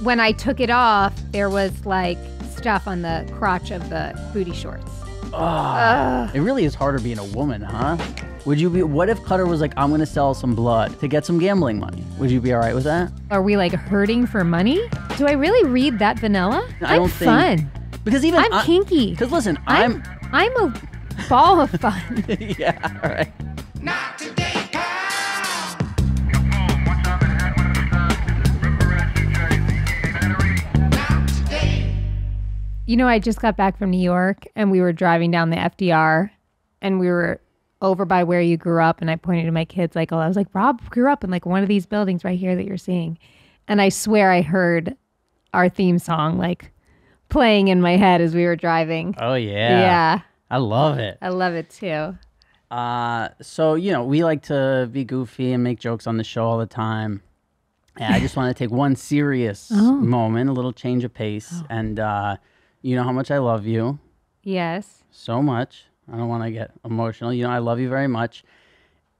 when I took it off, there was like stuff on the crotch of the booty shorts. It really is harder being a woman, huh? Would you be? What if Cutter was like, I'm gonna sell some blood to get some gambling money? Would you be all right with that? Are we like hurting for money? Do I really read that vanilla? I don't think. Fun. Because even I'm kinky. Because listen, I'm a ball of fun. Yeah, all right. Not today, You know, I just got back from New York and we were driving down the FDR and we were over by where you grew up, and I pointed to my kids like, oh, I was like, Rob grew up in like one of these buildings right here that you're seeing. And I swear I heard our theme song like playing in my head as we were driving. Oh yeah. Yeah. I love it. I love it too. So, you know, we like to be goofy and make jokes on the show all the time. And I just want to take one serious moment, a little change of pace. And you know how much I love you. Yes. So much. I don't want to get emotional. You know, I love you very much.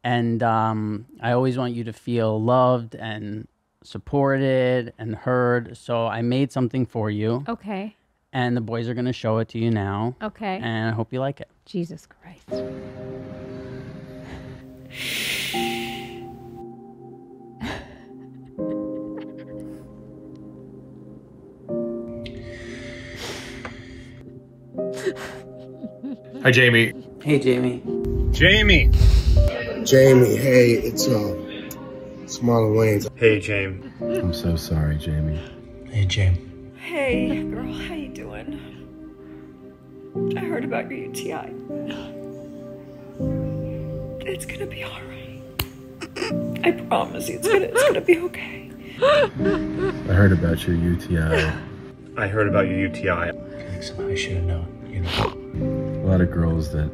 And I always want you to feel loved and supported and heard. So I made something for you. Okay. And the boys are going to show it to you now. Okay. And I hope you like it. Jesus Christ. Hi, Jamie. Hey, Jamie. Jamie. Jamie, hey, it's Marlon Wayans. Hey, Jamie. I'm so sorry, Jamie. Hey, Jamie. Hey, girl, how you doing? I heard about your UTI. It's gonna be all right. I promise you, it's gonna be okay. I heard about your UTI. I heard about your UTI. Listen, I should have known, you know. A lot of girls that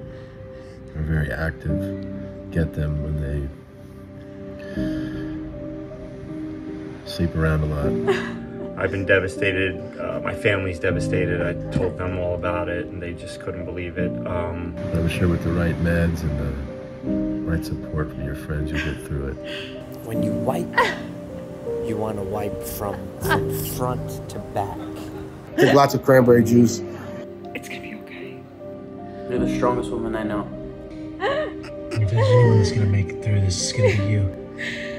are very active get them when they sleep around a lot. I've been devastated. My family's devastated. I told them all about it, and they just couldn't believe it. I'm sure with the right meds and the right support from your friends, you'll get through it. When you wipe, you want to wipe from front to back. There's lots of cranberry juice. It's gonna be okay. You're the strongest woman I know. If there's anyone that's gonna make it through this, it's gonna be you.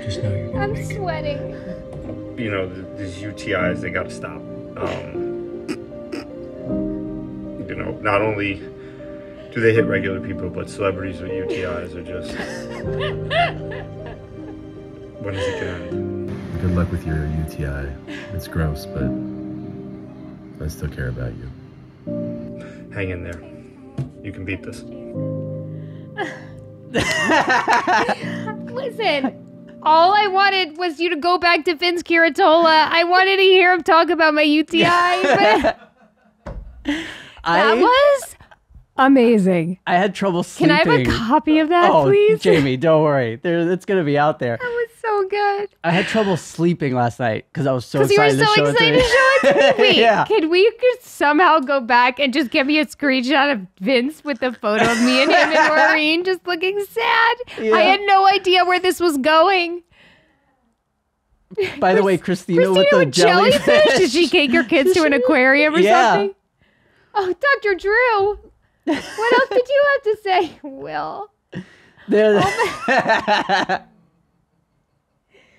Just know you're gonna make it. I'm sweating. You know, these UTIs, they gotta stop. You know, not only do they hit regular people, but celebrities with UTIs are just... When is it gonna end? Good luck with your UTI. It's gross, but I still care about you. Hang in there. You can beat this. Listen, all I wanted was you to go back to Vince Curatola. I wanted to hear him talk about my UTI, but that was amazing. I had trouble sleeping. Can I have a copy of that, please? Jamie, don't worry. It's going to be out there. That was so good. I had trouble sleeping last night because I was so excited to show it to me. Wait, Yeah. Can we somehow go back and just get me a screenshot of Vince with the photo of me and him and Maureen just looking sad? Yeah. I had no idea where this was going. By the way, Christina with the jellyfish. Did she take your kids to an aquarium or something? Oh, Dr. Drew. What else did you have to say, Will?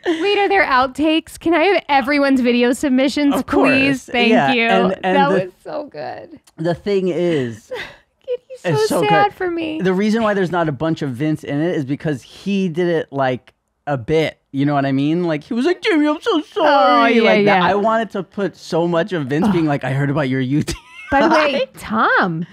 Wait, are there outtakes? Can I have everyone's video submissions, Of course. please? Thank you. And that was so good. The thing is, He's so sad good. for me. The reason why there's not a bunch of Vince in it is because he did it like a bit. You know what I mean? Like he was like, Jimmy, I'm so sorry. Oh, yeah, like that. yeah. I wanted to put so much of Vince being like, I heard about your UT. By the way, Tom,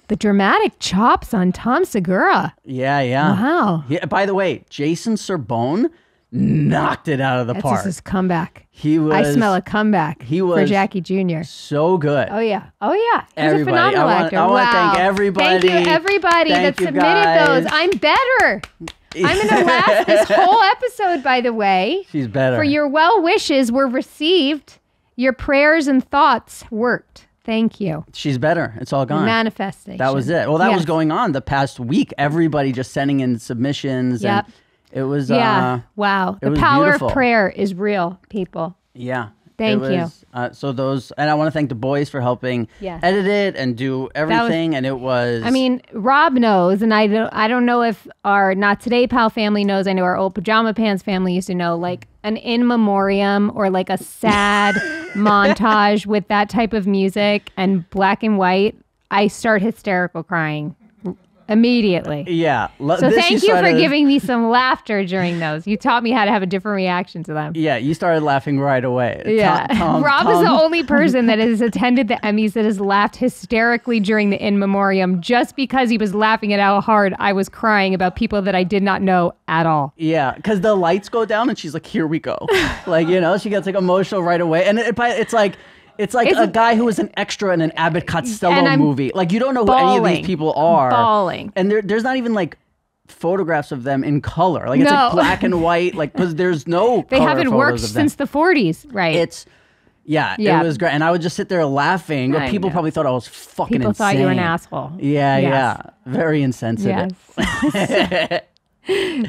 the dramatic chops on Tom Segura. Yeah. Wow. Yeah. By the way, Jason Serbone knocked it out of the park. That's his comeback. He was. I smell a comeback for Jackie Jr. So good. Oh yeah. He's Everybody. a phenomenal actor. I want to thank everybody. Thank you, everybody that submitted guys. those. I'm better. I'm gonna last this whole episode, by the way. She's better. For your well wishes were received. Your prayers and thoughts worked. Thank you. She's better. It's all gone. Manifestation. That was it. Well, that was going on the past week. Everybody just sending in submissions. Yep. And it was. Wow. The was power beautiful. of prayer is real, people. Yeah. Thank you. So those, and I want to thank the boys for helping Yes. edit it and do everything. And it was. I mean, Rob knows, and I don't know if our Not Today Pal family knows. I know our old Pajama Pants family used to know, like an in memoriam or like a sad montage with that type of music and black and white. I start hysterical crying immediately. Yeah. So thank you for giving me some laughter during those. You taught me how to have a different reaction to them. Yeah, you started laughing right away. Yeah. Rob is the only person that has attended the Emmys that has laughed hysterically during the In Memoriam just because he was laughing at how hard I was crying about people that I did not know at all. Yeah, because the lights go down and she's like, here we go. Like, she gets like emotional right away. And it's like a guy who was an extra in an Abbott Costello movie. Like, you don't know who any of these people are. Bawling. And there's not even like photographs of them in color. Like, it's like black and white. Like, because there's no They color haven't photos worked of them. since the 40s, right? It was great. And I would just sit there laughing. I People know. probably thought I was fucking People insane. thought you were an asshole. Yeah, Yes. yeah. Very insensitive. Yes.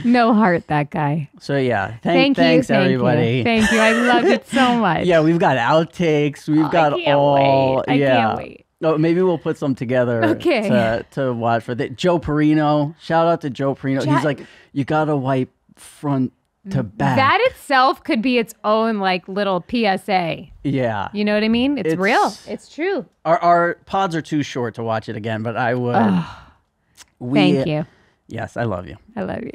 No heart, that guy. So yeah, Thanks everybody. Thank you. I loved it so much. Yeah, we've got outtakes. We've got I can't all. wait. I can't wait. Oh, maybe we'll put some together to watch for that. Joe Perino. Shout out to Joe Perino. He's like, you gotta wipe front to back. That itself could be its own like little PSA. Yeah. You know what I mean? It's real. It's true. Our pods are too short to watch it again, but I would. Thank you. Yes, I love you. I love you.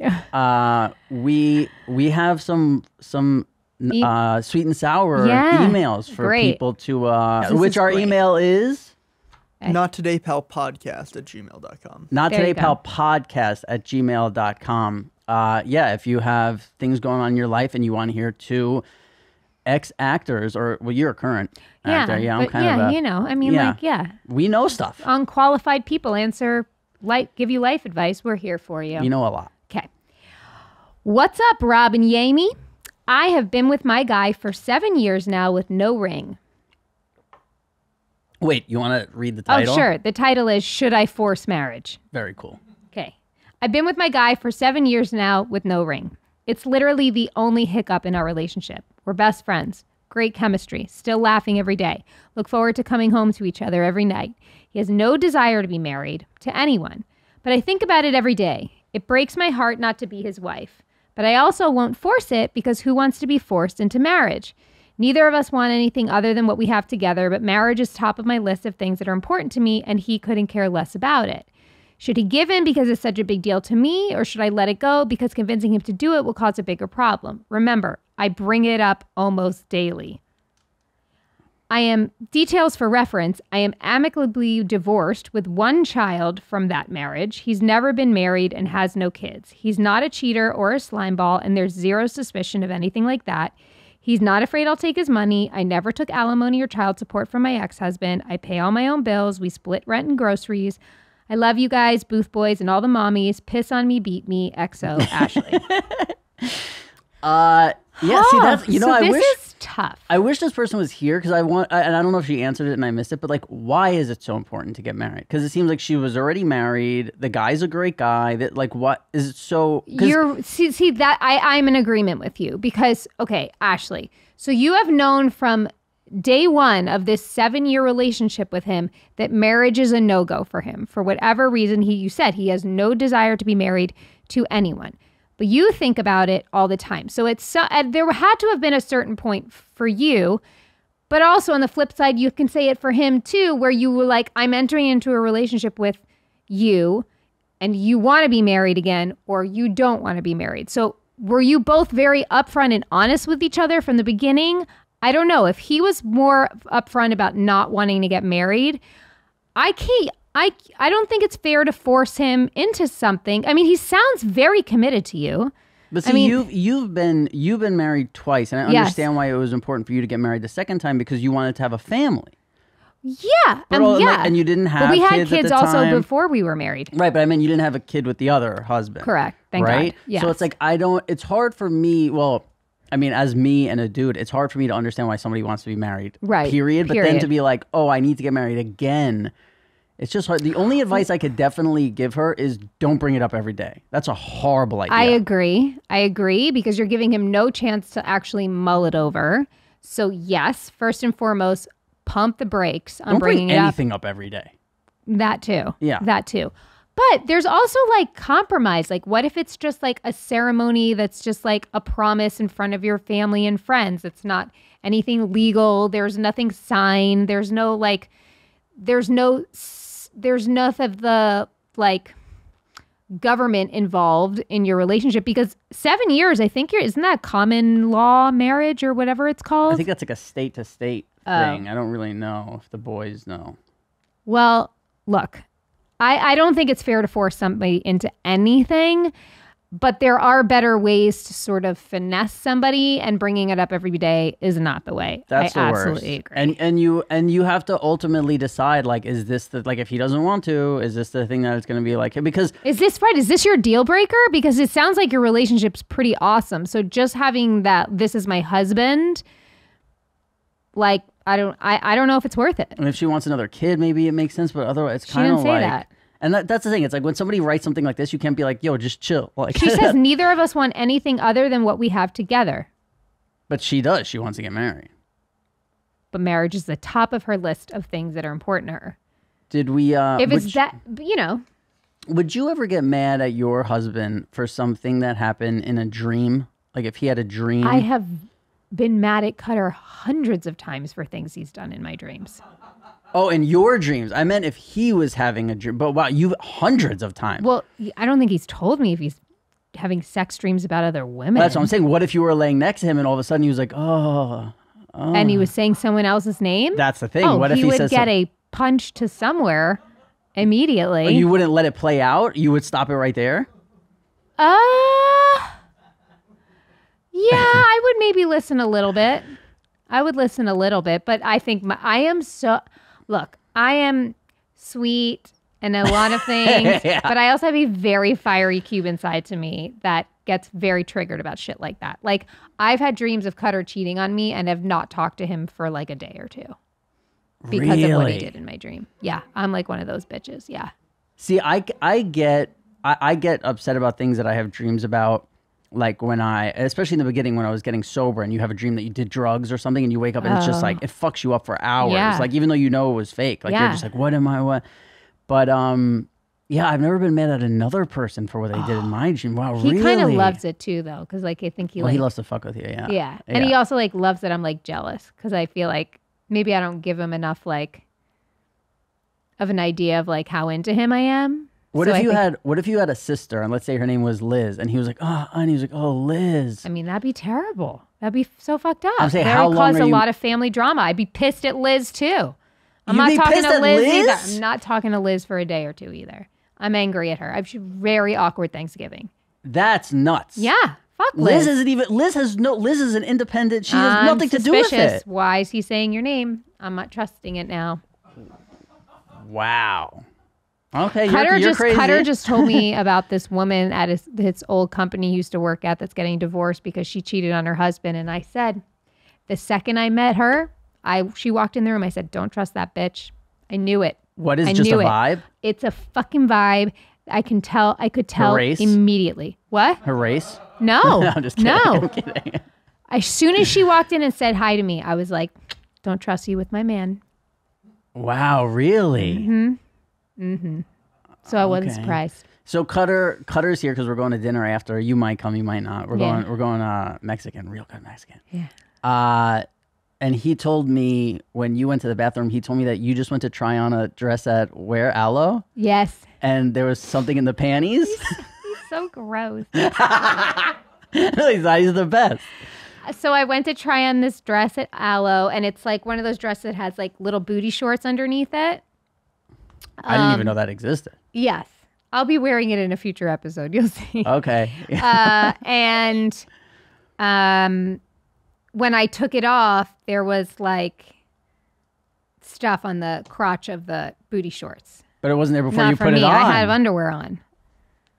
We have some sweet and sour emails for people to which our email is nottodaypalpodcast@gmail.com. nottodaypalpodcast@gmail.com. If you have things going on in your life and you want to hear two ex-actors, or you're a current actor. Yeah, I'm kind of we know stuff. Unqualified people give you life advice. We're here for you. You know a lot. Okay. What's up, Rob and Yami? I have been with my guy for 7 years now with no ring. Wait, you want to read the title? Oh, sure. The title is Should I Force Marriage? Very cool. Okay. I've been with my guy for 7 years now with no ring. It's literally the only hiccup in our relationship. We're best friends. Great chemistry. Still laughing every day. Look forward to coming home to each other every night. He has no desire to be married to anyone, but I think about it every day. It breaks my heart not to be his wife, but I also won't force it because who wants to be forced into marriage? Neither of us want anything other than what we have together, but marriage is top of my list of things that are important to me, and he couldn't care less about it. Should he give in because it's such a big deal to me, or should I let it go because convincing him to do it will cause a bigger problem? Remember, I bring it up almost daily. Details for reference, I am amicably divorced with one child from that marriage. He's never been married and has no kids. He's not a cheater or a slimeball, and there's zero suspicion of anything like that. He's not afraid I'll take his money. I never took alimony or child support from my ex-husband. I pay all my own bills. We split rent and groceries. I love you guys, Booth Boys, and all the mommies. Piss on me, beat me, XO, Ashley. See, that's, so I this wish is tough. I wish this person was here because and I don't know if she answered it and I missed it, but like, why is it so important to get married? Because it seems like she was already married. The guy's a great guy. That like, what is it so? See that I'm in agreement with you because okay, Ashley. So you have known from day one of this 7-year relationship with him that marriage is a no-go for him for whatever reason. You said he has no desire to be married to anyone. But you think about it all the time. So there had to have been a certain point for you, but also on the flip side, you can say it for him too, where you were like, I'm entering into a relationship with you and you want to be married again, or you don't want to be married. So were you both very upfront and honest with each other from the beginning? I don't know. If he was more upfront about not wanting to get married, I don't think it's fair to force him into something. I mean, he sounds very committed to you. But see, you've been married twice, and I understand why it was important for you to get married the second time because you wanted to have a family. Yeah, and you didn't have. But we had kids kids at the also time. before we were married. Right, but I mean, you didn't have a kid with the other husband. Correct. Thank right? God. Yes. So it's like it's hard for me. Well, I mean, as me and a dude, it's hard for me to understand why somebody wants to be married. Right. Period. But then to be like, oh, I need to get married again. It's just hard. The only advice I could definitely give her is don't bring it up every day. That's a horrible idea. I agree because you're giving him no chance to actually mull it over. So yes, first and foremost, pump the brakes on Don't bringing bring it up. anything up every day. That too. Yeah. That too. But there's also like compromise. Like, what if it's just like a ceremony that's just like a promise in front of your family and friends? It's not anything legal. There's nothing signed. There's no like, there's none of the like government involved in your relationship, because 7 years, I think isn't that common law marriage or whatever it's called? I think that's like a state to state thing. I don't really know if the boys know. Well, look, I don't think it's fair to force somebody into anything, but there are better ways to sort of finesse somebody, and bringing it up every day is not the way. That's I the worst. absolutely agree. And you have to ultimately decide, like, is this the, like, if he doesn't want to, is this the thing that it's going to be like? Because Is this right? Is this your deal breaker? Because it sounds like your relationship's pretty awesome. So just having that, this is my husband, like, I don't know if it's worth it. and if she wants another kid, maybe it makes sense, but otherwise it's She kind didn't of say like that. And that's the thing. It's like when somebody writes something like this, you can't be like, yo, just chill. Like She says neither of us want anything other than what we have together. But she does. She wants to get married. But marriage is the top of her list of things that are important to her. Did we If it's that, you know, would you ever get mad at your husband for something that happened in a dream? Like if he had a dream? I have been mad at Cutter hundreds of times for things he's done in my dreams. Oh, in your dreams. I meant if he was having a dream. But wow, you've hundreds of times. Well, I don't think he's told me if he's having sex dreams about other women. That's what I'm saying. What if you were laying next to him and all of a sudden he was like, oh. And he was saying someone else's name? That's the thing. Oh, What if he he would says get a punch to somewhere immediately. You wouldn't let it play out? You would stop it right there? Yeah, I would maybe listen a little bit. I would listen a little bit, but I think I am sweet and a lot of things, Yeah. but I also have a very fiery Cuban side to me that gets very triggered about shit like that. Like, I've had dreams of Cutter cheating on me and have not talked to him for like a day or two because of what he did in my dream. Yeah, I'm like one of those bitches. Yeah. See, I get upset about things that I have dreams about. Like when especially in the beginning when I was getting sober and you have a dream that you did drugs or something and you wake up and it's just like, it fucks you up for hours. Yeah. Like even though you know it was fake, like you're just like, what? But yeah, I've never been mad at another person for what they did in my dream. Wow, really? He kind of loves it too though. Cause like, I think he he loves to fuck with you. Yeah. Yeah. And he also like loves that I'm like jealous. Cause I feel like maybe I don't give him enough like of an idea of like how into him I am. What if you had a sister and let's say her name was Liz and he was like, oh, and he was like, oh, Liz. I mean, that'd be terrible. That'd be so fucked up. I'm saying, that how would long cause are a you- lot of family drama. I'd be pissed at Liz too. I'm You'd not be talking pissed to at Liz Liz? either. I'm not talking to Liz for a day or two either. I'm angry at her. I've very awkward Thanksgiving. That's nuts. Yeah. Fuck Liz. Liz is an independent. She has nothing to do with Suspicious. it. Why is he saying your name? I'm not trusting it now. Wow. Okay, Cutter you're crazy. Cutter just told me about this woman at his old company he used to work at that's getting divorced because she cheated on her husband. And I said, the second I met her, she walked in the room. I said, don't trust that bitch. I knew it. What is I just a knew it. vibe? It's a fucking vibe. I could tell Her race? immediately. What? Her race? No. No, I'm just kidding. No. I'm kidding. As soon as she walked in and said hi to me, I was like, don't trust you with my man. Wow, really? Mm-hmm. So I wasn't surprised. So Cutter's here because we're going to dinner after. You might come, you might not. We're going Mexican, real good Mexican. Yeah. And he told me when you went to the bathroom, he told me that you just went to try on a dress at where? Aloe? Yes. And there was something in the panties? He's so gross. No, he's not. He's the best. So I went to try on this dress at Aloe, and it's like one of those dresses that has like little booty shorts underneath it. I didn't even know that existed. Yes. I'll be wearing it in a future episode. You'll see. Okay. And when I took it off, there was like stuff on the crotch of the booty shorts. But it wasn't there before Not you for put me. it on. I had underwear on.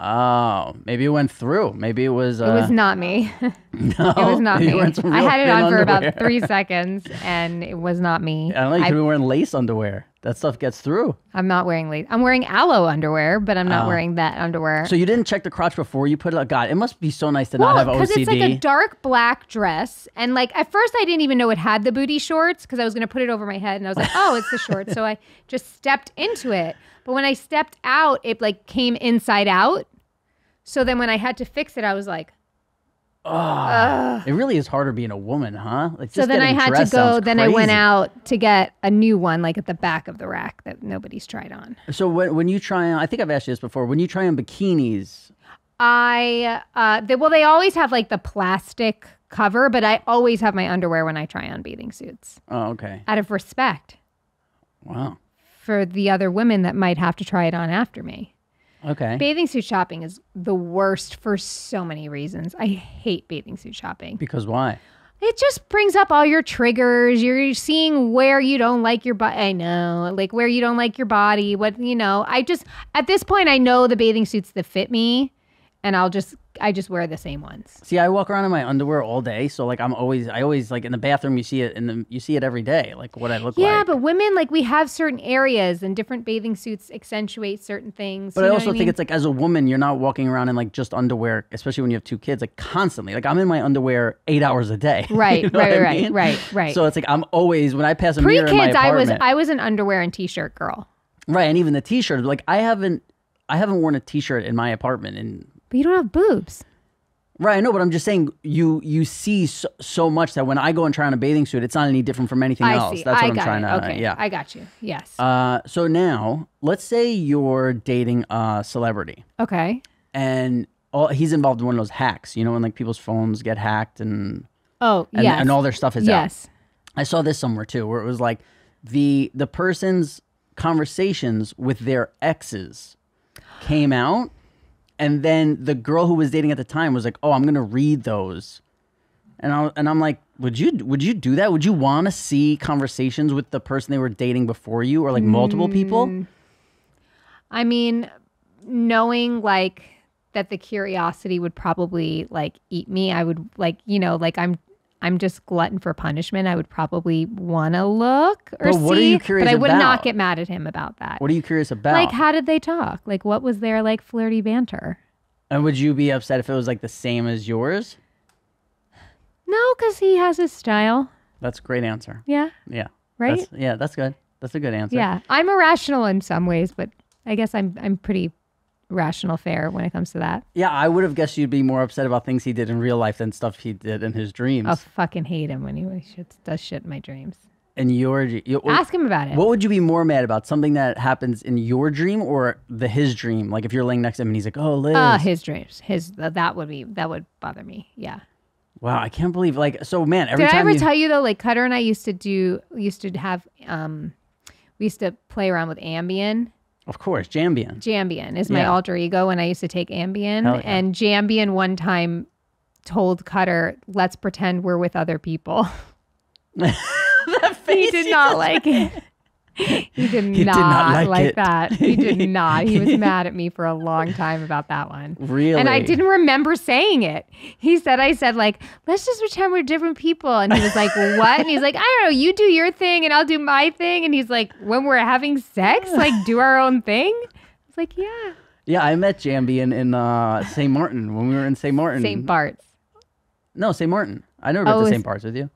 Oh, maybe it went through. Maybe it was. It was not me. No, It was not you me. wearing some I real had it thin on for underwear. about 3 seconds, and it was not me. I don't know. You could be wearing lace underwear. That stuff gets through. I'm not wearing I'm wearing aloe underwear, but I'm not wearing that underwear. So you didn't check the crotch before you put it? God, it must be so nice to not have OCD. Because it's like a dark black dress. And like at first I didn't even know it had the booty shorts because I was going to put it over my head. And I was like, oh, it's the shorts. So I just stepped into it. But when I stepped out, it like came inside out. So then when I had to fix it, I was like, it really is harder being a woman, huh? Like, so then I had to go. Then I went out to get a new one, like at the back of the rack that nobody's tried on. So when you try on, I think I've asked you this before. When you try on bikinis, they always have like the plastic cover, but I always have my underwear when I try on bathing suits. Oh, okay. Out of respect. Wow. For the other women that might have to try it on after me. Okay. Bathing suit shopping is the worst for so many reasons. I hate bathing suit shopping. Because why? It just brings up all your triggers. You're seeing where you don't like your body. I know, like where you don't like your body. At this point, I know the bathing suits that fit me, and I just wear the same ones. See, I walk around in my underwear all day, so like I always like in the bathroom. You see it every day, like what I look like. Yeah, but women, like we have certain areas, and different bathing suits accentuate certain things. But I also think it's like as a woman, you're not walking around in like just underwear, especially when you have two kids, like constantly. Like I'm in my underwear 8 hours a day. Right, You know what I mean? right. So it's like I'm always when I pass a mirror in my apartment. I was an underwear and t-shirt girl. Right, and even the t-shirt. Like I haven't worn a t-shirt in my apartment in. But you don't have boobs. Right, I know, but I'm just saying you see so much that when I go and try on a bathing suit, it's not any different from anything else. See. That's what I'm got trying it. to. Okay, yeah, I got you. Yes. So now, let's say you're dating a celebrity. Okay. And he's involved in one of those hacks. You know, when like people's phones get hacked and yes. and all their stuff is out. Yes. I saw this somewhere too, where it was like the person's conversations with their exes came out. And then the girl who was dating at the time was like, "Oh, I'm gonna read those," and I'm like, "Would you do that? Would you want to see conversations with the person they were dating before you, or like multiple people?" I mean, knowing like that the curiosity would probably like eat me, I would like I'm just glutton for punishment. I would probably want to look or see. But what are you curious but I would about? not get mad at him about that. What are you curious about? Like, how did they talk? Like, what was their like flirty banter? And would you be upset if it was like the same as yours? No, because he has his style. That's a great answer. Yeah. Yeah. Right? That's good. That's a good answer. Yeah. I'm irrational in some ways, but I guess I'm pretty rational fair when it comes to that. Yeah, I would have guessed you'd be more upset about things he did in real life than stuff he did in his dreams. I'll fucking hate him when he does shit in my dreams. And Ask him about it. What would you be more mad about? Something that happens in your dream or his dream? Like if you're laying next to him and he's like, "Oh, Liz." His dreams. That would bother me. Yeah. Wow, I can't believe so man, every Did time I ever tell you though, like Cutter and I used to play around with Ambien. Of course, Ambien. Ambien is my alter ego, and I used to take Ambien. Yeah. And Ambien one time told Cutter, "Let's pretend we're with other people." He did not like it. He did not like that. He did not. He was mad at me for a long time about that one. Really? And I didn't remember saying it. I said like, let's just pretend we're different people. And he was like, what? And he's like, I don't know. You do your thing and I'll do my thing. And he's like, when we're having sex, like do our own thing. I was like, yeah. Yeah, I met Ambien in St. Martin when we were in St. Martin. St. Bart's. No, St. Martin. I never been to St. Bart's with you.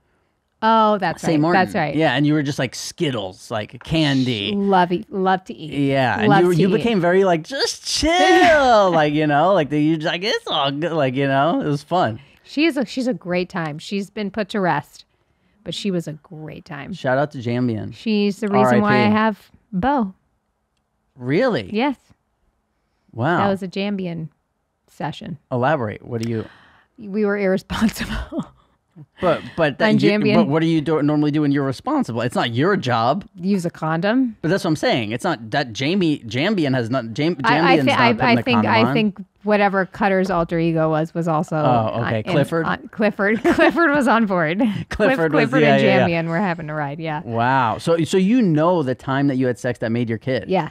Oh, that's right. St. Martin. That's right. Yeah, and you were just like Skittles, like candy. Love to eat. Yeah, and you became very like just chill, like like it's all good, like it was fun. She's a great time. She's been put to rest, but she was a great time. Shout out to Ambien. She's the reason why I have Bo. Really? Yes. Wow. That was a Ambien session. Elaborate. We were irresponsible. But what do you normally do when you're responsible? It's not your job. Use a condom. But that's what I'm saying. It's not that Ambien has not. I think whatever Cutter's alter ego was also. Oh, okay. Clifford. Clifford was on board. Clifford and Ambien were having a ride. Yeah. Wow. So you know the time that you had sex that made your kid. Yeah.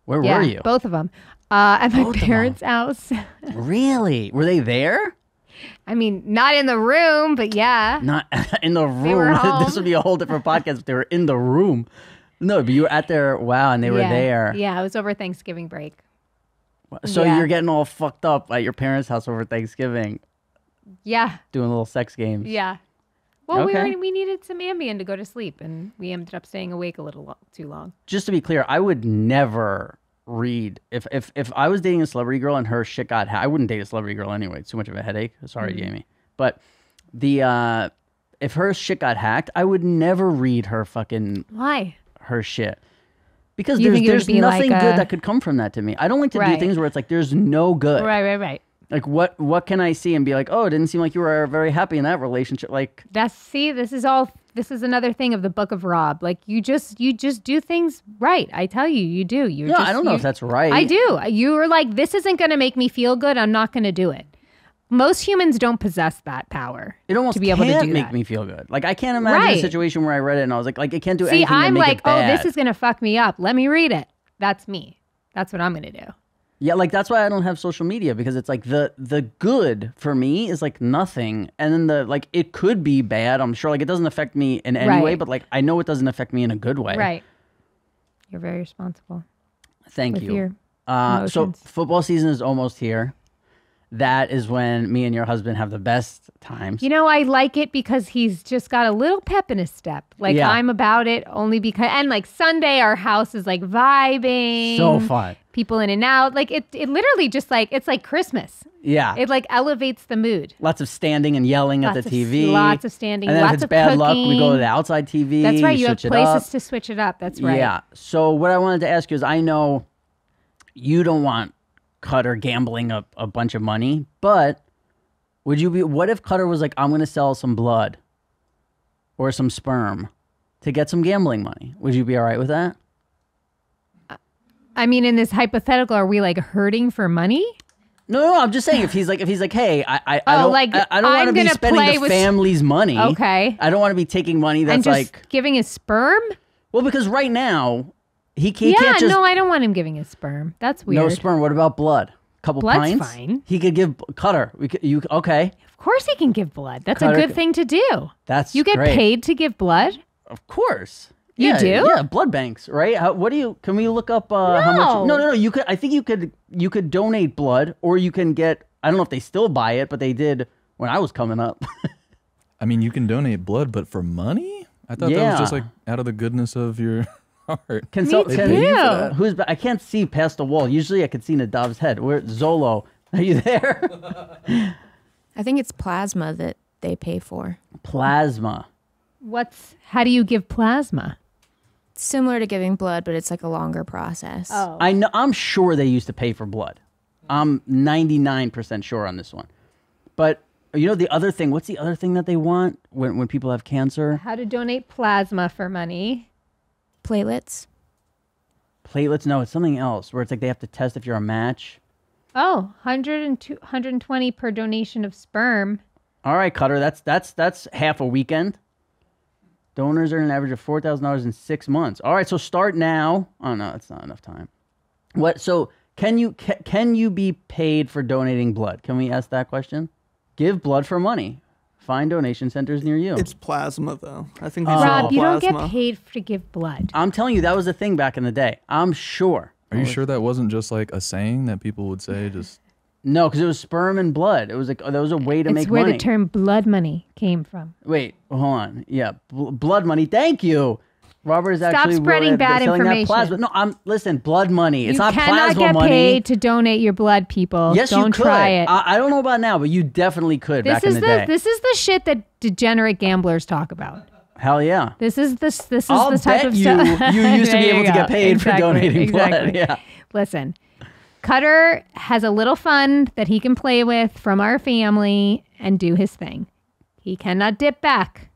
Where were you? Both of them. At my parents' house. Really? Were they there? I mean, not in the room, but yeah. Not in the room. They were home. This would be a whole different podcast if they were in the room. No, but you were at their and they were there. Yeah, it was over Thanksgiving break. So Yeah. you're getting all fucked up at your parents' house over Thanksgiving, Yeah, doing little sex games. yeah. Well, Okay. we needed some Ambien to go to sleep, and we ended up staying awake a little too long. Just to be clear, I would never read if I was dating a celebrity girl and her shit got hacked. I wouldn't date a celebrity girl anyway. It's too much of a headache. Sorry, Jamie. But the if her shit got hacked, I would never read her fucking Why? her shit. Because You think it would there's be nothing like good a- that could come from that to me. I don't like to do Right. things where it's like there's no good. Right. Like what can I see and be like, oh, it didn't seem like you were very happy in that relationship. Like This is another thing of the Book of Rob. Like you just do things right. I tell you, you do. I don't know if that's right. I do. You were like, this isn't going to make me feel good. I'm not going to do it. Most humans don't possess that power. It almost to be able can't to do make that. me feel good. Like I can't imagine a Right. situation where I read it and I was like it can't do See, anything to I'm make like, it bad. oh, this is going to fuck me up. Let me read it. That's me. That's what I'm going to do. Yeah, like that's why I don't have social media because it's like the good for me is like nothing, and then the like it could be bad. I'm sure like it doesn't affect me in any Right. way, but like I know it doesn't affect me in a good way. Right. You're very responsible. Thank With you. your So emotions. football season is almost here. That is when me and your husband have the best times. You know, I like it because he's just got a little pep in his step. Like Yeah. I'm about it only because, and like Sunday, our house is like vibing. So fun. People in and out. Like it literally just like, it's like Christmas. Yeah. It like elevates the mood. Lots of standing and yelling at Lots the of- TV. lots of standing, And then lots if it's of bad luck, we go to cooking. the outside TV. That's right. You have switch it up. places to switch it up. That's right. Yeah. So what I wanted to ask you is I know you don't want Cutter gambling a bunch of money, but what if Cutter was like, I'm going to sell some blood or some sperm to get some gambling money? Would you be all right with that? I mean, in this hypothetical, are we like hurting for money? No, I'm just saying if he's like, hey, I Oh, don't, like, I don't want I'm to be gonna spending play the with- family's money. Okay. I don't want to be taking money that's And just like, giving his sperm? well, because right now he Yeah, can't just no, I don't want him giving his sperm. That's weird. no sperm. What about blood? Couple Blood's pints. fine. He could give Cutter. Okay. Of course he can give blood. That's Cutter- a good thing to do. That's You get great. paid to give blood? Of course. You Yeah, do? Yeah, blood banks, right? Can we look up how much? No. You could. I think you could donate blood, or you can get. I don't know if they still buy it, but they did when I was coming up. I mean, you can donate blood, but for money? I thought that was just Yeah. like out of the goodness of your heart. Me too. I can't see past the wall. Usually, I could see Nadav's head. Where Zolo? Are you there? I think it's plasma that they pay for. Plasma. How do you give plasma? Similar to giving blood, but it's like a longer process. Oh. I know. I'm sure they used to pay for blood. I'm 99% sure on this one. But you know the other thing. What's the other thing that they want when people have cancer? How to donate plasma for money? Platelets. Platelets? No, it's something else. Where it's like they have to test if you're a match. Oh, 120 per donation of sperm. All right, Cutter. That's half a weekend. Donors earn an average of $4,000 in 6 months. All right, so start now. Oh no, that's not enough time. What? So can you be paid for donating blood? Can we ask that question? Give blood for money. Find donation centers near you. It's plasma, though. I think Rob, you don't plasma. get paid to give blood. I'm telling you, that was a thing back in the day. I'm sure. Are you sure that wasn't just like a saying that people would say? Just No, because it was sperm and blood. It was like that was a way to It's make where money. the term blood money came from. Wait, hold on. Yeah, blood money. Thank you. Robert is Stop actually spreading bad selling that information. plasma. No, listen. Blood money. It's you not cannot plasma get money. paid to donate your blood, people. Yes, don't you could. try it. I don't know about now, but you definitely could This back is in the day. This is the shit that degenerate gamblers talk about. Hell yeah. This is the I'll type bet of you stuff. you used to be There able you to get go. paid Exactly, for donating blood. exactly. Yeah. Listen, Cutter has a little fun that he can play with from our family and do his thing. He cannot dip back.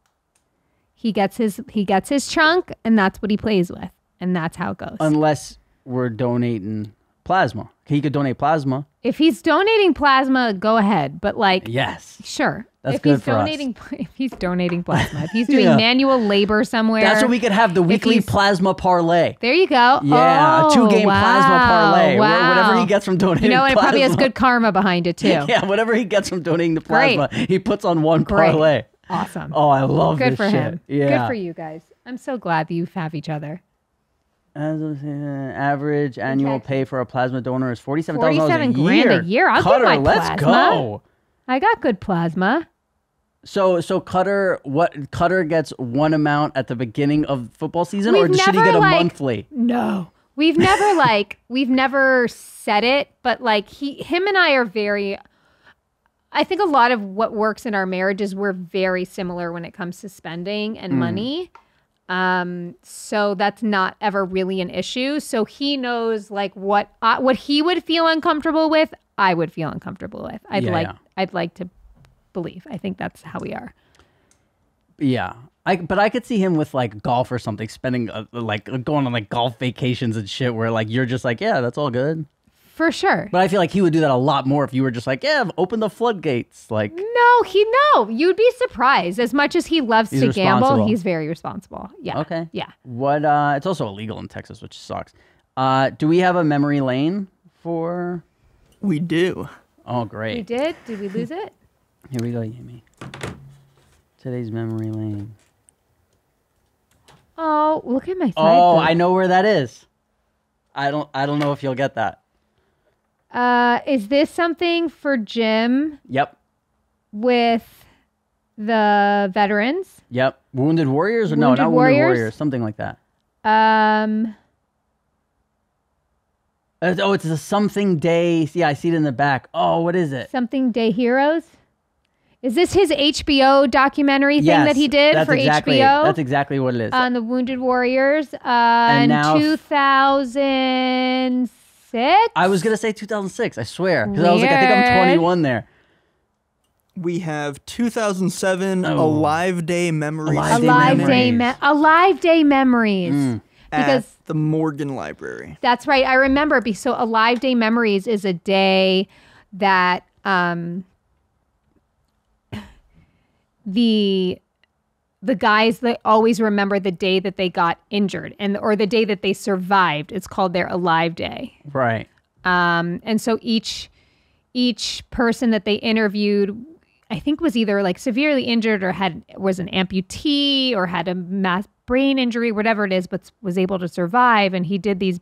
He gets his chunk, and that's what he plays with, and that's how it goes. Unless we're donating plasma. He could donate plasma. If he's donating plasma, go ahead. But like, Yes. sure. That's if good he's for us. donating, If he's donating plasma, if he's doing Yeah. manual labor somewhere, That's what we could have, the weekly he's- plasma parlay. There you go. Yeah, Oh, a 2-game plasma parlay. Wow. Whatever he gets from donating You know, and it probably has plasma. good karma behind it too. Yeah, whatever he gets from donating the Great. plasma, he puts on one Great. parlay. Awesome. Oh, I love Good this for shit. him. Yeah. Good for you guys. I'm so glad that you have each other. As I was saying, average annual pay for a plasma donor is $47,000 $47 grand a year. I'll Cutter, give my let's plasma. go. I got good plasma. So Cutter gets one amount at the beginning of football season, We've or should he never, get a like- monthly? No. We've never said it, but like him and I are very, I think a lot of what works in our marriage is we're very similar when it comes to spending and money. So that's not ever really an issue. So he knows like what he would feel uncomfortable with, I would feel uncomfortable with. I'd like to believe. I think that's how we are. Yeah. But I could see him with like golf or something, spending like going on like golf vacations and shit where like you're just like, yeah, that's all good. For sure. But I feel like he would do that a lot more if you were just like, yeah, open the floodgates. Like, No, you'd be surprised. As much as he loves to gamble, responsible. he's very responsible. Yeah. Okay. Yeah. What? It's also illegal in Texas, which sucks. Do we have a memory lane for? We do. Oh, great. We did? Did we lose it? Here we go, Amy. Today's memory lane. Oh, look at my side Oh, boob. I know where that is. I don't know if you'll get that. Is this something for Jim Yep. with the veterans? Yep. Wounded Warriors or no, Wounded not Warriors? Wounded Warriors. Something like that. Oh, it's a something day. Yeah, I see it in the back. Oh, what is it? Something Day Heroes? Is this his HBO documentary thing that he did for HBO? That's exactly what it is. On the Wounded Warriors in now 2006? I was going to say 2006, I swear. Because I was like, I think I'm Weird. 21 there. We have 2007 Alive Day Memories. Alive Day Memories. Because at the Morgan Library. that's right. I remember. So Alive Day Memories is a day that the guys that always remember the day that they got injured or the day that they survived. It's called their Alive Day. Right. And so each person that they interviewed, I think, was either like severely injured or was an amputee or had a mass brain injury, whatever it is, but was able to survive. And he did these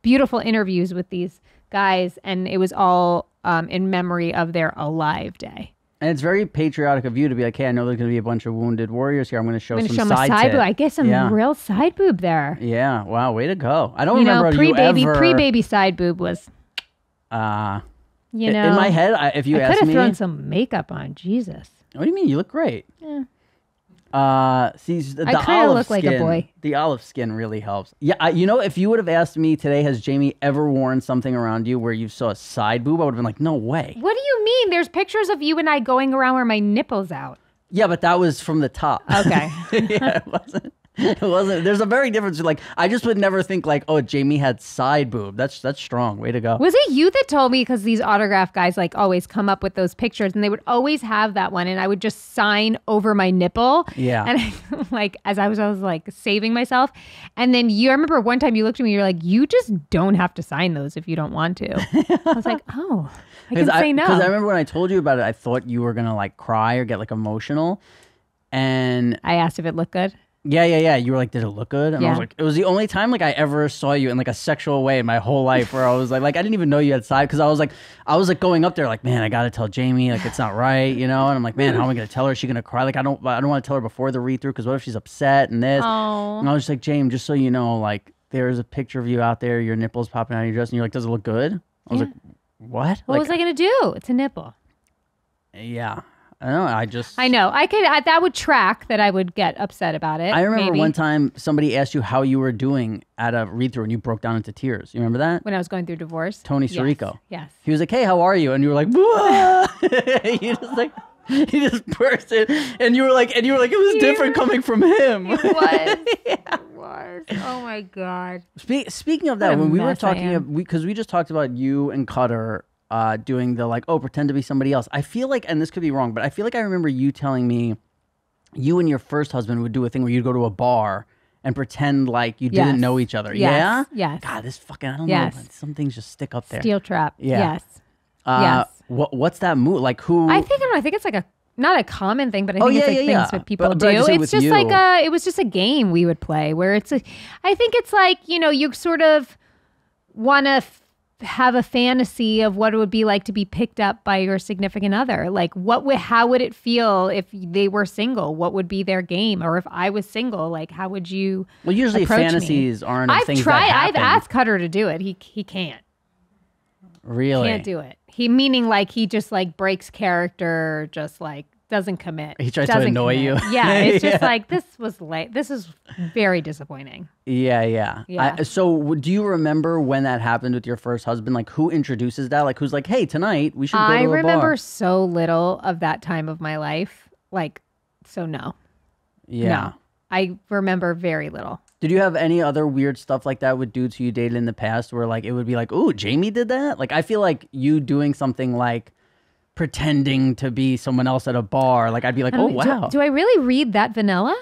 beautiful interviews with these guys, and it was all in memory of their Alive Day. And it's very patriotic of you to be like, hey, I know there's going to be a bunch of wounded warriors here. I'm going to show I'm some going to show my side tit. boob. I guess some real side boob there. Yeah. Wow. Way to go. I don't remember pre-baby side boob was, in know. my head, if you I asked could me. have thrown some makeup on. Jesus. What do you mean? You look great. Yeah. See, the I kinda olive look skin, like a boy. The olive skin really helps. Yeah, if you would have asked me today, has Jamie ever worn something around you where you saw a side boob? I would have been like, no way. What do you mean? There's pictures of you and I going around where my nipples out. Yeah, but that was from the top. Okay. Yeah, it wasn't. It wasn't. There's a very difference. Like, I just would never think like, oh, Jamie had side boob. That's strong. Way to go. Was it you that told me? Because these autograph guys like always come up with those pictures, and they would always have that one, and I would just sign over my nipple. Yeah. And like as I was like saving myself, and then I remember one time you looked at me, you're like, you just don't have to sign those if you don't want to. I was like, oh, I can say no. Because I remember when I told you about it, I thought you were gonna like cry or get like emotional, and I asked if it looked good. Yeah. You were like, did it look good? And I Yeah. was like, it was the only time like I ever saw you in like a sexual way in my whole life where I was like I didn't even know you had side, because I was like going up there like, man, I gotta tell Jamie, like it's not right, And I'm like, man, how am I gonna tell her? Is she gonna cry? Like I don't want to tell her before the read through, because what if she's upset and this? Oh. And I was just like, James, just so you know, like there's a picture of you out there, your nipples popping out of your dress, and you're like, does it look good? I was like, what? What was I gonna do? It's a nipple. Yeah. I don't know. I know. I could. That would track that I would get upset about it. I remember maybe. one time somebody asked you how you were doing at a read through, and you broke down into tears. You remember that? When I was going through divorce. Tony Yes. Sirico. Yes. He was like, hey, how are you? And you were like, "Whoa." He just burst in, and you were like, it was different coming from him. It was. It was. Oh my God. Speaking of that, What a when we were mess I talking, am. because we just talked about you and Cutter doing the like, oh, pretend to be somebody else. I feel like, and this could be wrong, but I feel like I remember you telling me you and your first husband would do a thing where you'd go to a bar and pretend like you didn't know each other. Yes. Yeah? Yes. God, this fucking, I don't Yes. know. Some things just stick up there. Steel trap. Yeah. Yes. What's that move? Like who? I think it's like a not a common thing, but I think it's like things that people But do. I just say It's with just you. like it was just a game we would play where I think it's like, you sort of want to have a fantasy of what it would be like to be picked up by your significant other. Like how would it feel if they were single? What would be their game? Or if I was single, like how would you Well, usually approach fantasies me? aren't I've things tried. that happen. I've asked Cutter to do it. He can't. Really? Can't do it. Meaning like he just like breaks character, just like doesn't commit. He tries to doesn't annoy commit. you. Yeah, it's just Yeah. like this was late. This is very disappointing. Yeah. Yeah. So do you remember when that happened with your first husband? Like who introduces that? Like who's like, hey, tonight we should go to I a remember bar. so little of that time of my life. Like, so no. Yeah. No. I remember very little. Did you have any other weird stuff like that with dudes who you dated in the past where like it would be like, ooh, Jamie did that? Like I feel like you doing something like pretending to be someone else at a bar, like I'd be like, oh wow. Do I really read that vanilla?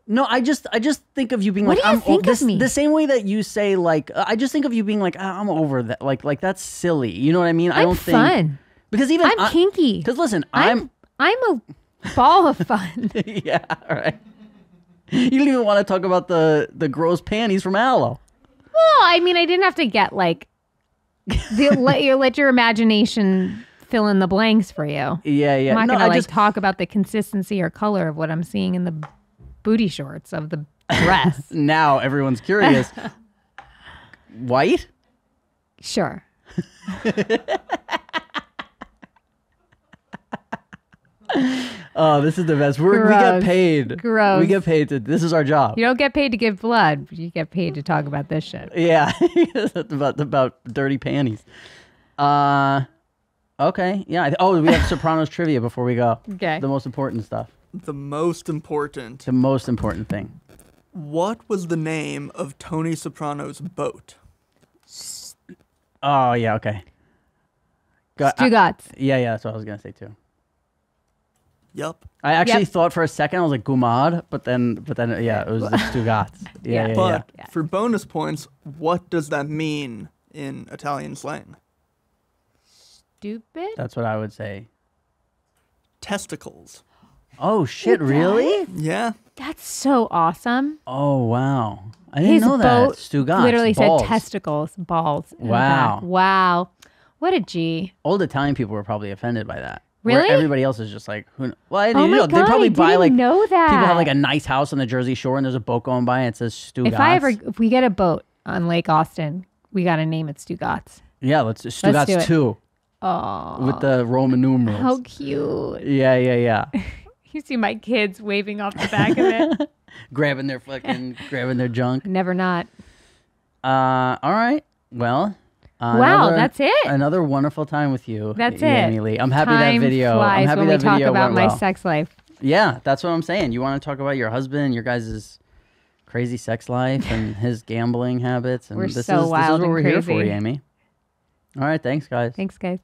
No, I just think of you being What like, do you I'm think of this me? the same way that you say like I just think of you being like, I'm over that. Like that's silly. You know what I mean? I I'm don't think fun. because even I'm kinky. Because listen, I'm a ball of fun. yeah, all right. You didn't even want to talk about the gross panties from Aloe. Well, I mean, I didn't have to get like let your imagination fill in the blanks for you. Yeah. I'm not No, gonna I like just talk about the consistency or color of what I'm seeing in the booty shorts of the dress. now everyone's curious. White? Sure. Oh, this is the best. We get Gross. paid. Gross. We get paid to. This is our job. You don't get paid to give blood, but you get paid to talk about this shit. Yeah, That's about dirty panties. Okay. Yeah. We have Sopranos trivia before we go. Okay. The most important stuff. The most important. The most important thing. What was the name of Tony Soprano's boat? Oh yeah. Okay. Stugatz. Yeah. That's what I was gonna say too. Yup. I actually thought for a second I was like Gumad, but then yeah, it was the Stugatz. Yeah. But for bonus points, what does that mean in Italian slang? Stupid? That's what I would say. Testicles. Oh shit! Really? Yeah. That's so awesome. Oh wow! I didn't His know that. boat Stugatz. literally balls. said testicles, balls. in the Wow. back. Wow. What a G. Old Italian people were probably offended by that. Where Really? everybody else is just like, who? Well, I Oh didn't my know. They God, probably I buy didn't like know that. people have like a nice house on the Jersey Shore and there's a boat going by and it says Stugatz. If we get a boat on Lake Austin, we got to name it Stugatz. Yeah, let's do it. Stugatz 2 Oh. with the Roman numerals. How cute. Yeah. You see my kids waving off the back of it. grabbing their junk. Never not. All right. Well. Wow, that's it. Another wonderful time with you. That's Amy it. Lee. I'm happy Time that video. flies I'm happy when that we talk video about went my well. sex life. Yeah, that's what I'm saying. You want to talk about your husband, your guys' crazy sex life, and his gambling habits. And We're this so is wild what and we're here for, crazy. you, Amy. All right, thanks, guys. Thanks, guys.